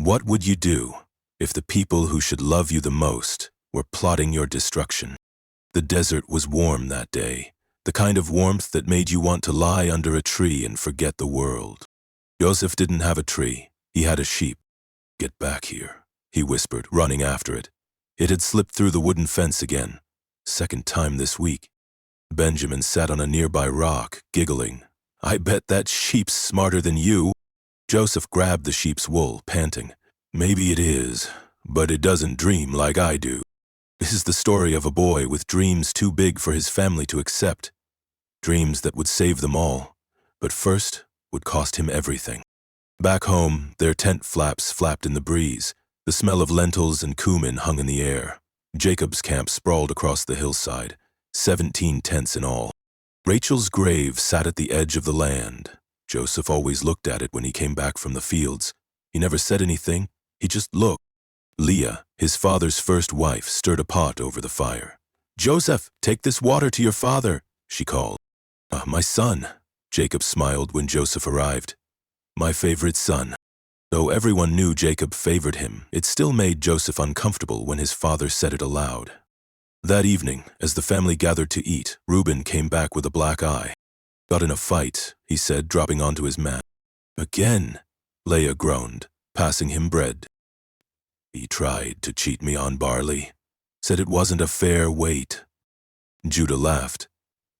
What would you do if the people who should love you the most were plotting your destruction? The desert was warm that day, the kind of warmth that made you want to lie under a tree and forget the world. Joseph didn't have a tree, he had a sheep. "Get back here," he whispered, running after it. It had slipped through the wooden fence again. Second time this week. Benjamin sat on a nearby rock, giggling. "I bet that sheep's smarter than you." Joseph grabbed the sheep's wool, panting. "Maybe it is, but it doesn't dream like I do." This is the story of a boy with dreams too big for his family to accept. Dreams that would save them all, but first would cost him everything. Back home, their tent flaps flapped in the breeze. The smell of lentils and cumin hung in the air. Jacob's camp sprawled across the hillside, 17 tents in all. Rachel's grave sat at the edge of the land. Joseph always looked at it when he came back from the fields. He never said anything, he just looked. Leah, his father's first wife, stirred a pot over the fire. "Joseph, take this water to your father," she called. My son," Jacob smiled when Joseph arrived. "My favorite son." Though everyone knew Jacob favored him, it still made Joseph uncomfortable when his father said it aloud. That evening, as the family gathered to eat, Reuben came back with a black eye. "Got in a fight," he said, dropping onto his mat. "Again," Leah groaned, passing him bread. "He tried to cheat me on barley. Said it wasn't a fair weight." Judah laughed.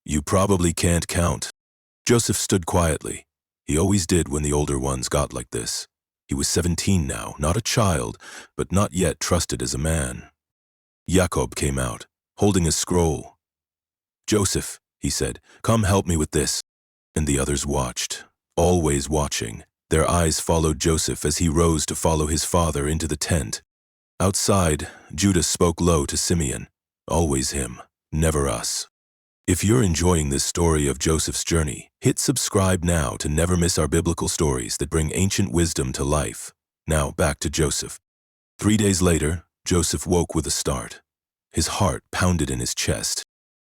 "You probably can't count." Joseph stood quietly. He always did when the older ones got like this. He was 17 now, not a child, but not yet trusted as a man. Jacob came out, holding a scroll. "Joseph," he said, "come help me with this." And the others watched, always watching. Their eyes followed Joseph as he rose to follow his father into the tent. Outside, Judah spoke low to Simeon. "Always him, never us." If you're enjoying this story of Joseph's journey, hit subscribe now to never miss our biblical stories that bring ancient wisdom to life. Now back to Joseph. 3 days later, Joseph woke with a start. His heart pounded in his chest.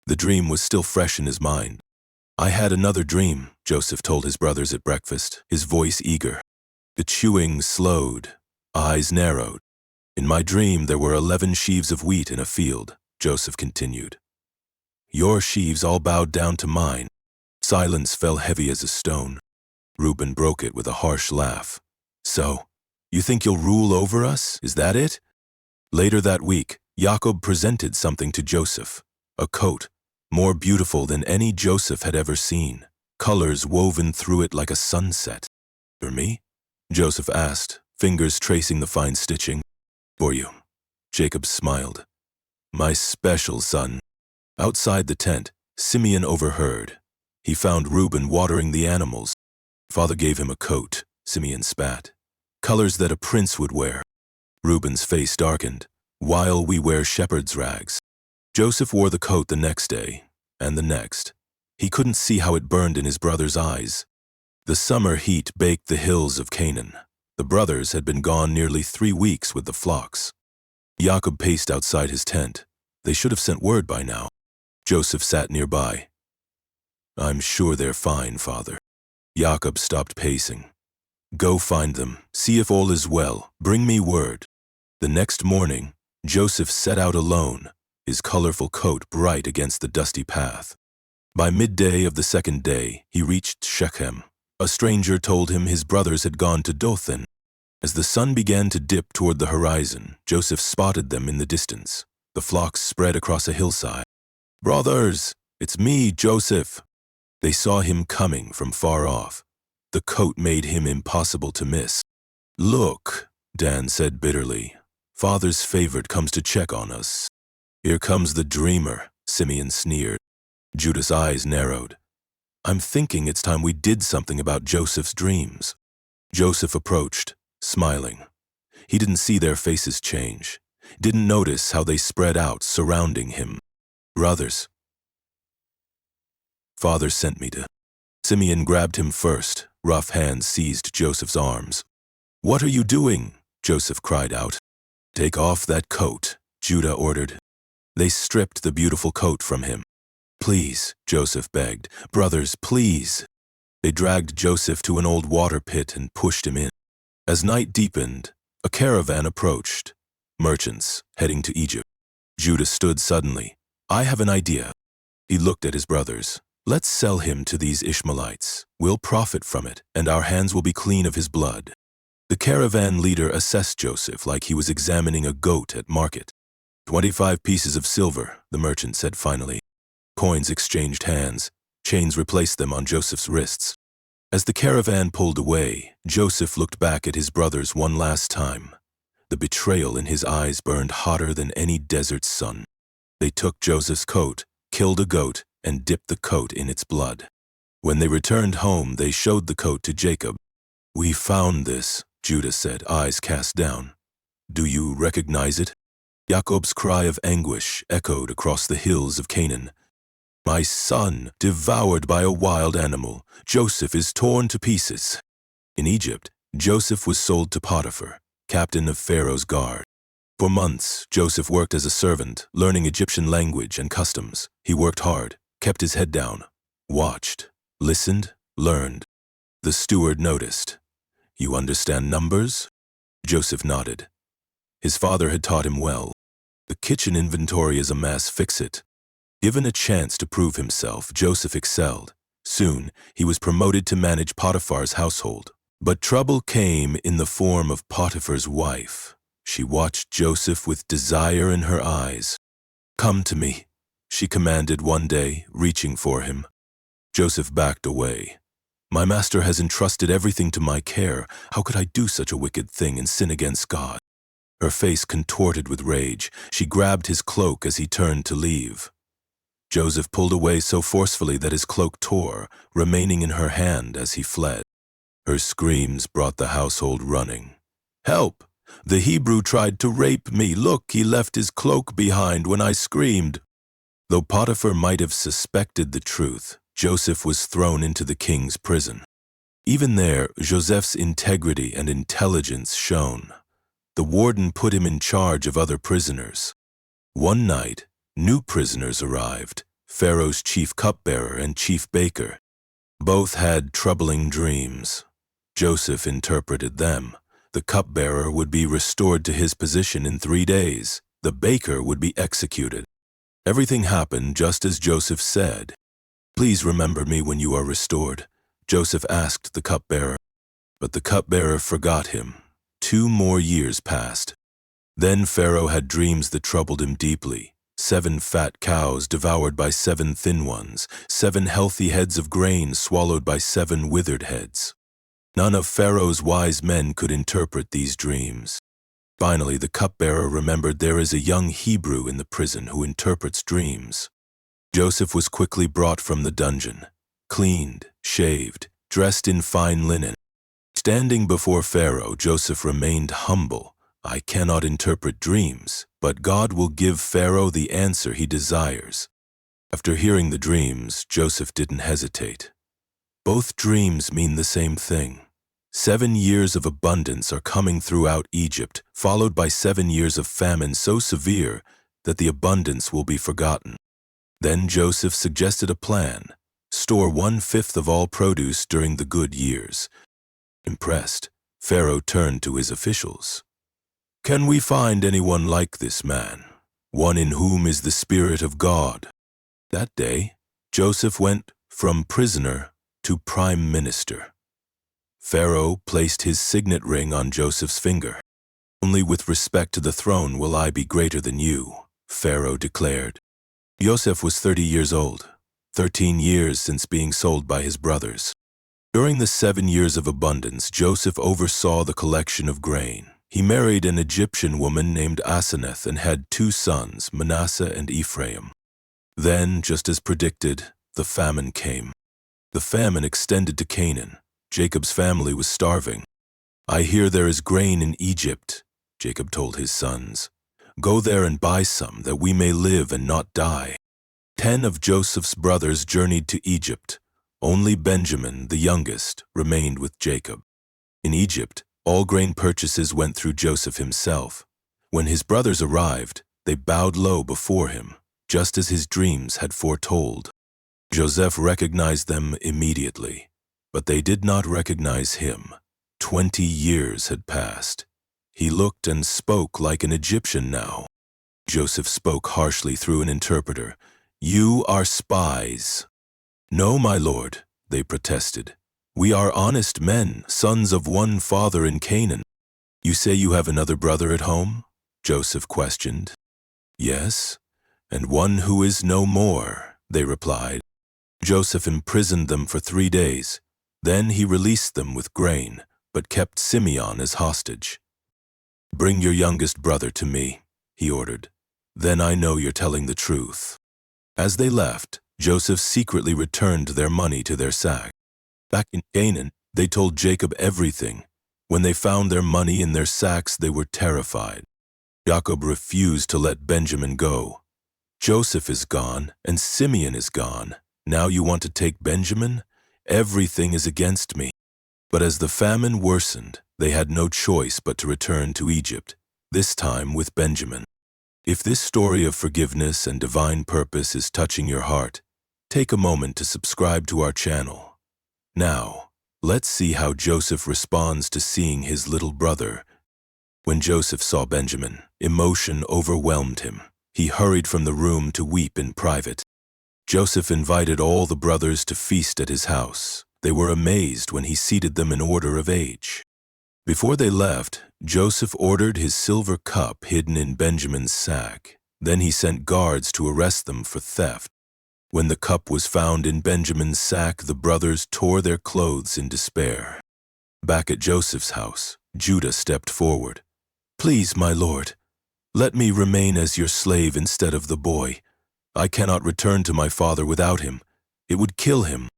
The dream was still fresh in his mind. "I had another dream," Joseph told his brothers at breakfast, his voice eager. The chewing slowed, eyes narrowed. "In my dream there were 11 sheaves of wheat in a field," Joseph continued. "Your sheaves all bowed down to mine." Silence fell heavy as a stone. Reuben broke it with a harsh laugh. "So, you think you'll rule over us? Is that it?" Later that week, Jacob presented something to Joseph. A coat, more beautiful than any Joseph had ever seen. Colors woven through it like a sunset. "For me?" Joseph asked, fingers tracing the fine stitching. "For you," Jacob smiled. "My special son." Outside the tent, Simeon overheard. He found Reuben watering the animals. "Father gave him a coat," Simeon spat. "Colors that a prince would wear." Reuben's face darkened. "While we wear shepherd's rags." Joseph wore the coat the next day, and the next. He couldn't see how it burned in his brother's eyes. The summer heat baked the hills of Canaan. The brothers had been gone nearly 3 weeks with the flocks. Jacob paced outside his tent. They should have sent word by now. Joseph sat nearby. "I'm sure they're fine, Father." Jacob stopped pacing. "Go find them, see if all is well, bring me word." The next morning, Joseph set out alone, his colorful coat bright against the dusty path. By midday of the second day, he reached Shechem. A stranger told him his brothers had gone to Dothan. As the sun began to dip toward the horizon, Joseph spotted them in the distance. The flocks spread across a hillside. "Brothers, it's me, Joseph." They saw him coming from far off. The coat made him impossible to miss. "Look," Dan said bitterly, "Father's favorite comes to check on us." "Here comes the dreamer," Simeon sneered. Judah's eyes narrowed. "I'm thinking it's time we did something about Joseph's dreams." Joseph approached, smiling. He didn't see their faces change, didn't notice how they spread out surrounding him. "Brothers, Father sent me to." Simeon grabbed him first. Rough hands seized Joseph's arms. "What are you doing?" Joseph cried out. "Take off that coat," Judah ordered. They stripped the beautiful coat from him. "Please," Joseph begged. "Brothers, please." They dragged Joseph to an old water pit and pushed him in. As night deepened, A caravan approached. Merchants, heading to Egypt. Judah stood suddenly. "I have an idea." He looked at his brothers. "Let's sell him to these Ishmaelites. We'll profit from it, and our hands will be clean of his blood." The caravan leader assessed Joseph like he was examining a goat at market. 25 pieces of silver, the merchant said finally. Coins exchanged hands. Chains replaced them on Joseph's wrists. As the caravan pulled away, Joseph looked back at his brothers one last time. The betrayal in his eyes burned hotter than any desert sun. They took Joseph's coat, killed a goat, and dipped the coat in its blood. When they returned home, they showed the coat to Jacob. "We found this," Judah said, eyes cast down. "Do you recognize it?" Jacob's cry of anguish echoed across the hills of Canaan. "My son, devoured by a wild animal. Joseph is torn to pieces." In Egypt, Joseph was sold to Potiphar, captain of Pharaoh's guard. For months, Joseph worked as a servant, learning Egyptian language and customs. He worked hard, kept his head down, watched, listened, learned. The steward noticed. "You understand numbers?" Joseph nodded. His father had taught him well. The kitchen inventory is a mass fix-it. Given a chance to prove himself, Joseph excelled. Soon, he was promoted to manage Potiphar's household. But trouble came in the form of Potiphar's wife. She watched Joseph with desire in her eyes. "Come to me," she commanded one day, reaching for him. Joseph backed away. "My master has entrusted everything to my care. How could I do such a wicked thing and sin against God?" Her face contorted with rage. She grabbed his cloak as he turned to leave. Joseph pulled away so forcefully that his cloak tore, remaining in her hand as he fled. Her screams brought the household running. "Help! The Hebrew tried to rape me. Look, he left his cloak behind when I screamed." Though Potiphar might have suspected the truth, Joseph was thrown into the king's prison. Even there, Joseph's integrity and intelligence shone. The warden put him in charge of other prisoners. One night, new prisoners arrived, Pharaoh's chief cupbearer and chief baker. Both had troubling dreams. Joseph interpreted them. The cupbearer would be restored to his position in 3 days. The baker would be executed. Everything happened just as Joseph said. "Please remember me when you are restored," Joseph asked the cupbearer. But the cupbearer forgot him. 2 more years passed. Then Pharaoh had dreams that troubled him deeply. 7 fat cows devoured by 7 thin ones, 7 healthy heads of grain swallowed by 7 withered heads. None of Pharaoh's wise men could interpret these dreams. Finally, the cupbearer remembered there is a young Hebrew in the prison who interprets dreams. Joseph was quickly brought from the dungeon, cleaned, shaved, dressed in fine linen. Standing before Pharaoh, Joseph remained humble. "I cannot interpret dreams, but God will give Pharaoh the answer he desires." After hearing the dreams, Joseph didn't hesitate. Both dreams mean the same thing. 7 years of abundance are coming throughout Egypt, followed by 7 years of famine so severe that the abundance will be forgotten. Then Joseph suggested a plan: store 1/5 of all produce during the good years. Impressed, Pharaoh turned to his officials. "Can we find anyone like this man, one in whom is the Spirit of God?" That day, Joseph went from prisoner to prime minister. Pharaoh placed his signet ring on Joseph's finger. "Only with respect to the throne will I be greater than you," Pharaoh declared. Joseph was 30 years old, 13 years since being sold by his brothers. During the 7 years of abundance, Joseph oversaw the collection of grain. He married an Egyptian woman named Asenath and had 2 sons, Manasseh and Ephraim. Then, just as predicted, the famine came. The famine extended to Canaan. Jacob's family was starving. "I hear there is grain in Egypt," Jacob told his sons. "Go there and buy some, that we may live and not die." 10 of Joseph's brothers journeyed to Egypt. Only Benjamin, the youngest, remained with Jacob. In Egypt, all grain purchases went through Joseph himself. When his brothers arrived, they bowed low before him, just as his dreams had foretold. Joseph recognized them immediately, but they did not recognize him. 20 years had passed. He looked and spoke like an Egyptian now. Joseph spoke harshly through an interpreter. "You are spies." "No, my lord," they protested. "We are honest men, sons of one father in Canaan." "You say you have another brother at home?" Joseph questioned. "Yes, and one who is no more," they replied. Joseph imprisoned them for 3 days. Then he released them with grain, but kept Simeon as hostage. "Bring your youngest brother to me," he ordered. "Then I know you're telling the truth." As they left, Joseph secretly returned their money to their sack. Back in Canaan, they told Jacob everything. When they found their money in their sacks, they were terrified. Jacob refused to let Benjamin go. "Joseph is gone, and Simeon is gone. Now you want to take Benjamin? Everything is against me." But as the famine worsened, they had no choice but to return to Egypt, this time with Benjamin. If this story of forgiveness and divine purpose is touching your heart, take a moment to subscribe to our channel. Now, let's see how Joseph responds to seeing his little brother. When Joseph saw Benjamin, emotion overwhelmed him. He hurried from the room to weep in private. Joseph invited all the brothers to feast at his house. They were amazed when he seated them in order of age. Before they left, Joseph ordered his silver cup hidden in Benjamin's sack. Then he sent guards to arrest them for theft. When the cup was found in Benjamin's sack, the brothers tore their clothes in despair. Back at Joseph's house, Judah stepped forward. "Please, my lord, let me remain as your slave instead of the boy. I cannot return to my father without him. It would kill him."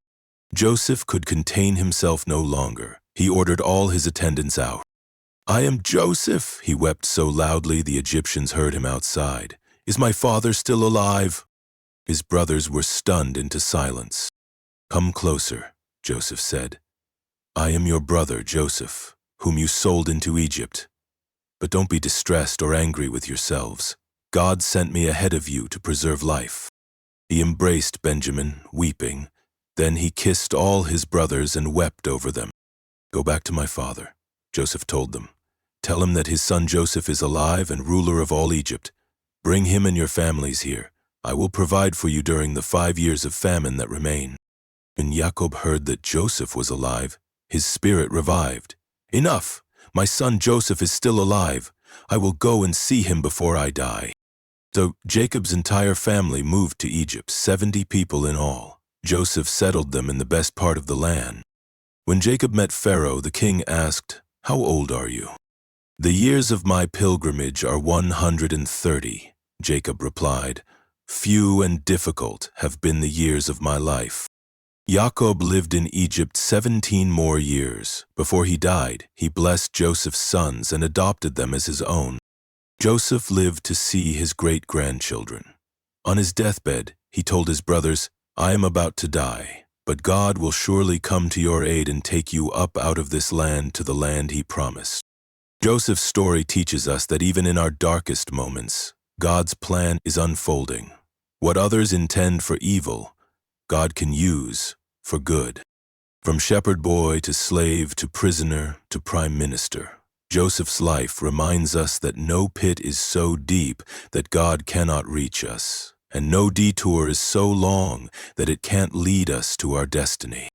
Joseph could contain himself no longer. He ordered all his attendants out. "I am Joseph," he wept so loudly the Egyptians heard him outside. "Is my father still alive?" His brothers were stunned into silence. "Come closer," Joseph said. "I am your brother, Joseph, whom you sold into Egypt. But don't be distressed or angry with yourselves. God sent me ahead of you to preserve life." He embraced Benjamin, weeping. Then he kissed all his brothers and wept over them. "Go back to my father," Joseph told them. "Tell him that his son Joseph is alive and ruler of all Egypt. Bring him and your families here. I will provide for you during the 5 years of famine that remain." When Jacob heard that Joseph was alive, his spirit revived. "Enough! My son Joseph is still alive. I will go and see him before I die." So Jacob's entire family moved to Egypt, 70 people in all. Joseph settled them in the best part of the land. When Jacob met Pharaoh, the king asked, "How old are you?" "The years of my pilgrimage are 130, Jacob replied. "Few and difficult have been the years of my life." Jacob lived in Egypt 17 more years. Before he died, he blessed Joseph's sons and adopted them as his own. Joseph lived to see his great-grandchildren. On his deathbed, he told his brothers, "I am about to die, but God will surely come to your aid and take you up out of this land to the land he promised." Joseph's story teaches us that even in our darkest moments, God's plan is unfolding. What others intend for evil, God can use for good. From shepherd boy to slave to prisoner to prime minister, Joseph's life reminds us that no pit is so deep that God cannot reach us, and no detour is so long that it can't lead us to our destiny.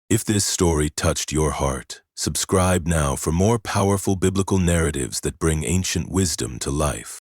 If this story touched your heart, subscribe now for more powerful biblical narratives that bring ancient wisdom to life.